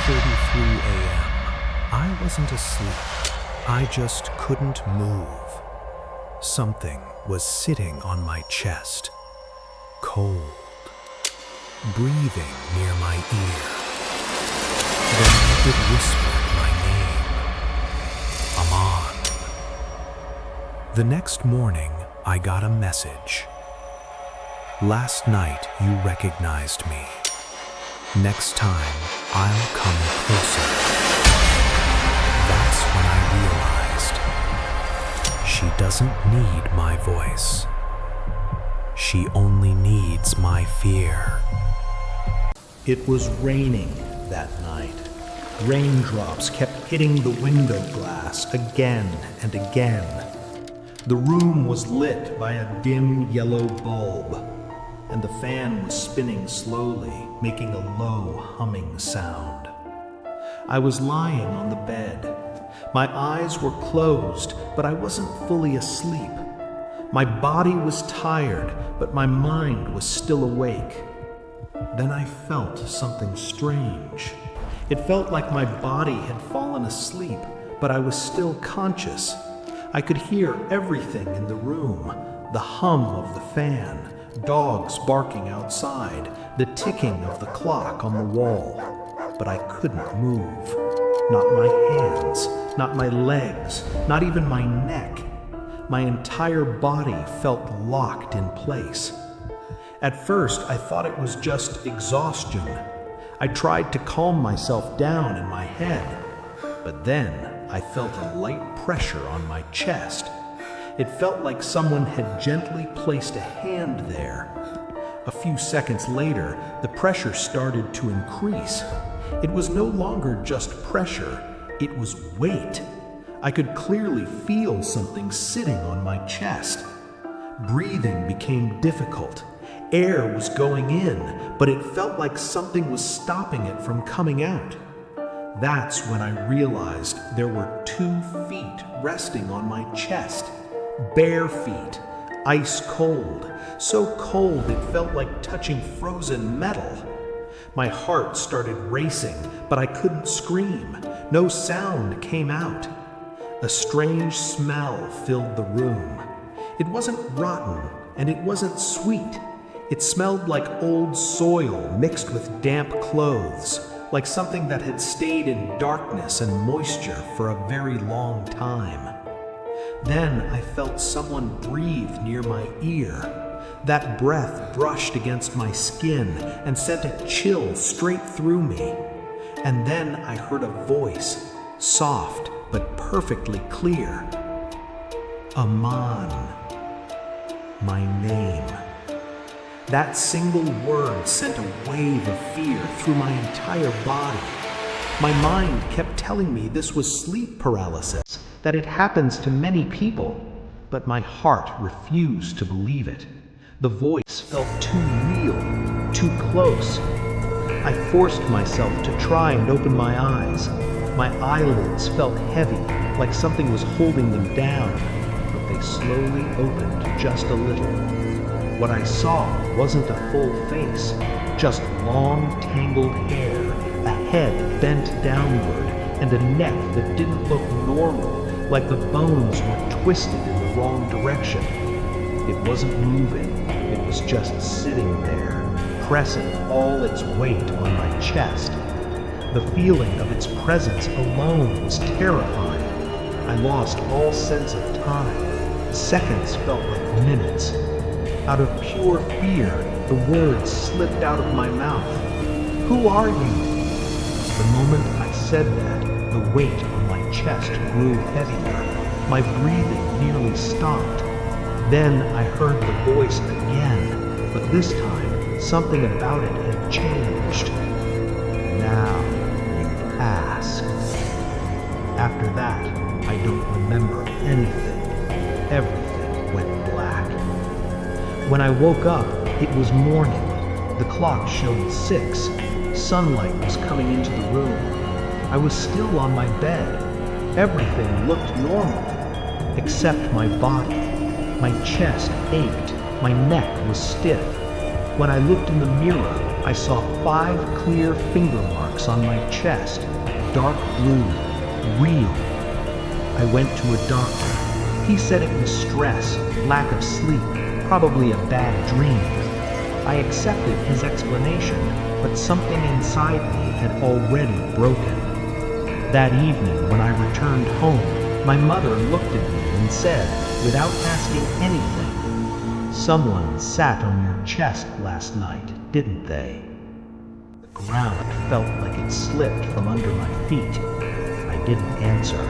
2:33 a.m. I wasn't asleep. I just couldn't move. Something was sitting on my chest, cold, breathing near my ear. Then it whispered my name, Aman. The next morning, I got a message. Last night you recognized me. Next time, I'll come closer. That's when I realized she doesn't need my voice. She only needs my fear. It was raining that night. Raindrops kept hitting the window glass again and again. The room was lit by a dim yellow bulb, and the fan was spinning slowly, making a low humming sound. I was lying on the bed. My eyes were closed, but I wasn't fully asleep. My body was tired, but my mind was still awake. Then I felt something strange. It felt like my body had fallen asleep, but I was still conscious. I could hear everything in the room, the hum of the fan, dogs barking outside, the ticking of the clock on the wall. But I couldn't move. Not my hands, not my legs, not even my neck. My entire body felt locked in place. At first, I thought it was just exhaustion. I tried to calm myself down in my head, but then I felt a light pressure on my chest. It felt like someone had gently placed a hand there. A few seconds later, the pressure started to increase. It was no longer just pressure, it was weight. I could clearly feel something sitting on my chest. Breathing became difficult. Air was going in, but it felt like something was stopping it from coming out. That's when I realized there were 2 feet resting on my chest. Bare feet, ice cold, so cold it felt like touching frozen metal. My heart started racing, but I couldn't scream. No sound came out. A strange smell filled the room. It wasn't rotten, and it wasn't sweet. It smelled like old soil mixed with damp clothes, like something that had stayed in darkness and moisture for a very long time. Then I felt someone breathe near my ear. That breath brushed against my skin and sent a chill straight through me. And then I heard a voice, soft but perfectly clear. Aman. My name. That single word sent a wave of fear through my entire body. My mind kept telling me this was sleep paralysis, that it happens to many people, but my heart refused to believe it. The voice felt too real, too close. I forced myself to try and open my eyes. My eyelids felt heavy, like something was holding them down, but they slowly opened just a little. What I saw wasn't a full face, just long, tangled hair, a head bent downward, and a neck that didn't look normal, like the bones were twisted in the wrong direction. It wasn't moving, it was just sitting there, pressing all its weight on my chest. The feeling of its presence alone was terrifying. I lost all sense of time. Seconds felt like minutes. Out of pure fear, the words slipped out of my mouth. Who are you? The moment I said that, the weight on my chest grew heavier. My breathing nearly stopped. Then I heard the voice again, but this time something about it had changed. Now you ask. After that, I don't remember anything. Everything went black. When I woke up, it was morning. The clock showed 6. Sunlight was coming into the room. I was still on my bed. Everything looked normal, except my body. My chest ached. My neck was stiff. When I looked in the mirror, I saw 5 clear finger marks on my chest, dark blue, real. I went to a doctor. He said it was stress, lack of sleep, probably a bad dream. I accepted his explanation, but something inside me had already broken. That evening, when I returned home, my mother looked at me and said, without asking anything, "Someone sat on your chest last night, didn't they?" The ground felt like it slipped from under my feet. I didn't answer.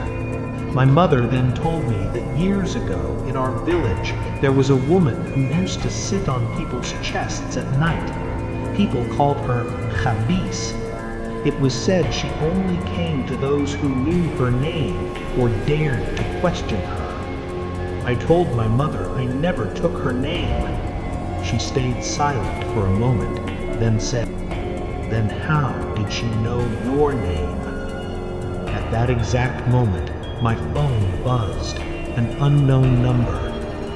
My mother then told me that years ago in our village there was a woman who used to sit on people's chests at night. People called her Khabis. It was said she only came to those who knew her name or dared to question her. I told my mother I never took her name. She stayed silent for a moment, then said, "Then how did she know your name?" At that exact moment, my phone buzzed, an unknown number.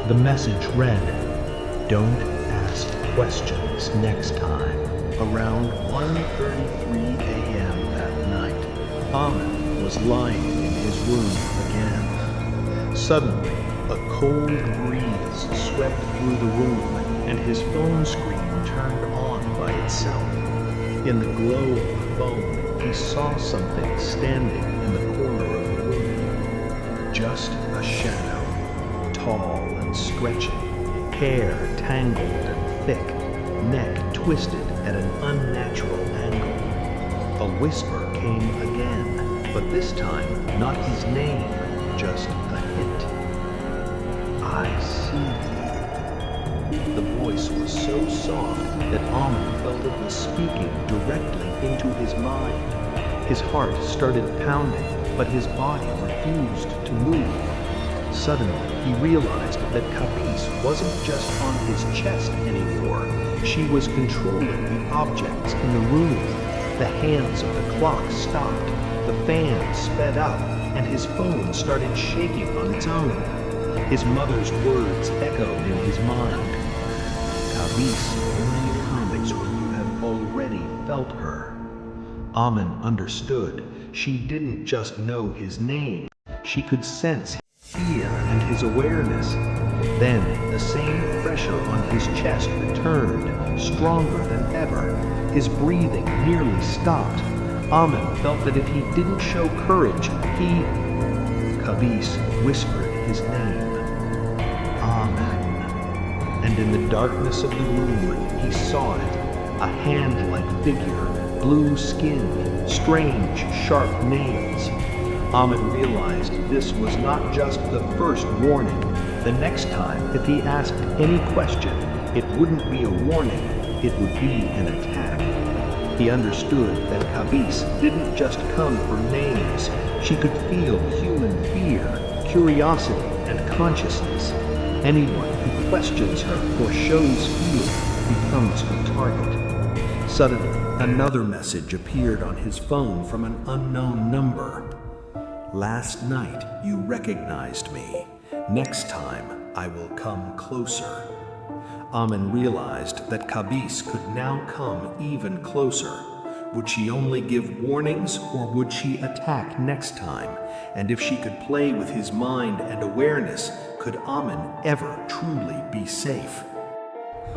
The message read, "Don't ask questions next time." Around 1:33 a.m. that night, Aman was lying in his room again. Suddenly, a cold breeze swept through the room, and his phone screen turned on by itself. In the glow of the phone, he saw something standing in the corner of the room. Just a shadow, tall and stretchy, hair tangled and thick, neck twisted at an unnatural angle. A whisper came again, but this time not his name, just a hint. "I see you." The voice was so soft that Aman felt it was speaking directly into his mind. His heart started pounding, but his body refused to move. Suddenly, he realized that Khabis wasn't just on his chest anymore. She was controlling the objects in the room. The hands of the clock stopped, the fan sped up, and his phone started shaking on its own. His mother's words echoed in his mind. "Khabis only comes when you have already felt her." Aman understood. She didn't just know his name. She could sense fear and his awareness. Then the same pressure on his chest returned, stronger than ever. His breathing nearly stopped. Aman felt that if he didn't show courage, Khabis whispered his name. Aman. And in the darkness of the room, he saw it. A hand-like figure, blue skin, strange, sharp nails. Aman realized this was not just the first warning. The next time, if he asked any question, it wouldn't be a warning, it would be an attack. He understood that Khabis didn't just come for names. She could feel human fear, curiosity, and consciousness. Anyone who questions her or shows fear becomes her target. Suddenly, another message appeared on his phone from an unknown number. "Last night you recognized me. Next time I will come closer." Aman realized that Khabis could now come even closer. Would she only give warnings, or would she attack next time? And if she could play with his mind and awareness, could Aman ever truly be safe?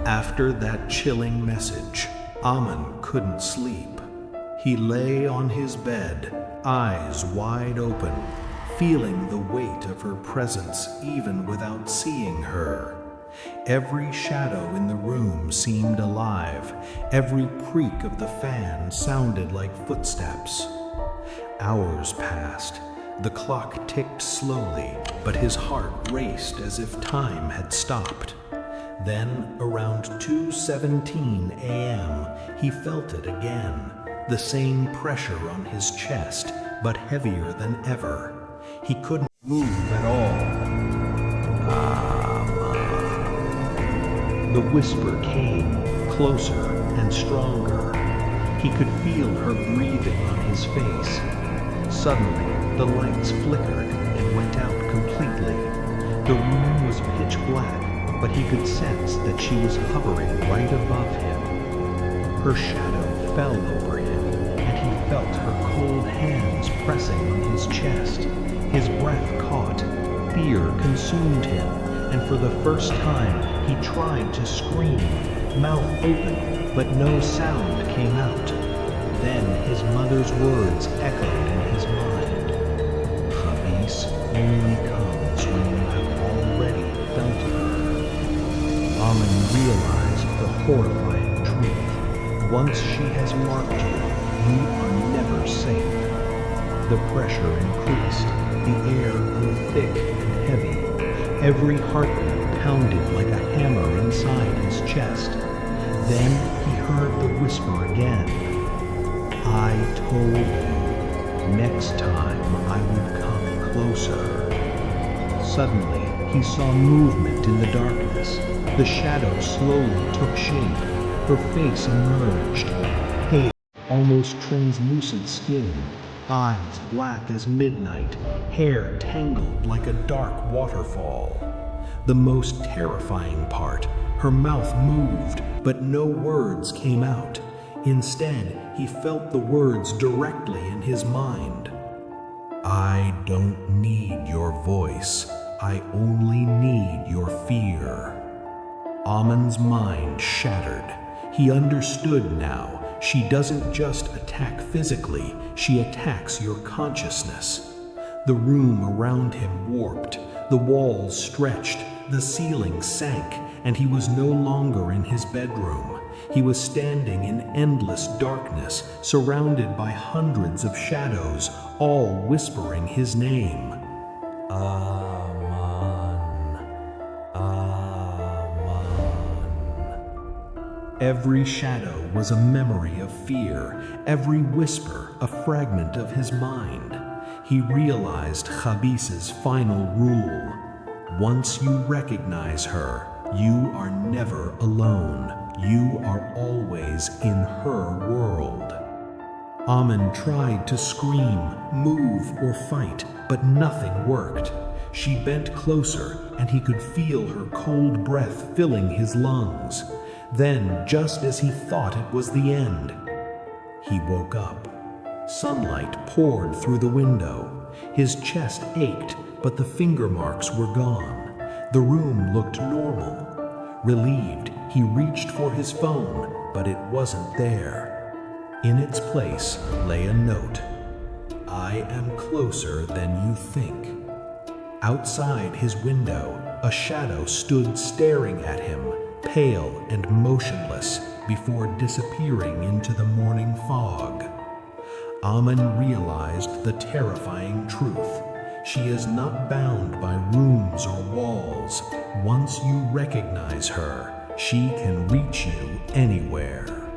After that chilling message, Aman couldn't sleep. He lay on his bed, eyes wide open, feeling the weight of her presence even without seeing her. Every shadow in the room seemed alive. Every creak of the fan sounded like footsteps. Hours passed. The clock ticked slowly, but his heart raced as if time had stopped. Then, around 2:17 a.m., he felt it again. The same pressure on his chest, but heavier than ever. He couldn't move at all. The whisper came, closer and stronger. He could feel her breathing on his face. Suddenly, the lights flickered and went out completely. The room was pitch black, but he could sense that she was hovering right above him. Her shadow fell over him, and he felt her cold hands pressing on his chest. His breath caught. Fear consumed him, and for the first time he tried to scream, mouth open, but no sound came out. Then his mother's words echoed in his mind. Khabis only comes when you have already felt her. Aman realized the horrifying truth. Once she has marked you, you are never safe. The pressure increased. The air grew thick and heavy. Every heartbeat pounded like a hammer inside his chest. Then he heard the whisper again. I told you, next time I would come closer. Suddenly, he saw movement in the darkness. The shadow slowly took shape. Her face emerged. Pale, almost translucent skin. Eyes black as midnight, hair tangled like a dark waterfall. The most terrifying part, her mouth moved, but no words came out. Instead, he felt the words directly in his mind. I don't need your voice. I only need your fear. Aman's mind shattered. He understood now. She doesn't just attack physically, she attacks your consciousness. The room around him warped, the walls stretched, the ceiling sank, and he was no longer in his bedroom. He was standing in endless darkness, surrounded by hundreds of shadows, all whispering his name. Aman. Aman. Every shadow was a memory of fear, every whisper a fragment of his mind. He realized Khabis's final rule. Once you recognize her, you are never alone. You are always in her world. Aman tried to scream, move, or fight, but nothing worked. She bent closer, and he could feel her cold breath filling his lungs. Then, just as he thought it was the end, he woke up. Sunlight poured through the window. His chest ached, but the finger marks were gone. The room looked normal. Relieved, he reached for his phone, but it wasn't there. In its place lay a note. I am closer than you think. Outside his window, a shadow stood staring at him, pale and motionless, before disappearing into the morning fog. Aman realized the terrifying truth. She is not bound by rooms or walls. Once you recognize her, she can reach you anywhere.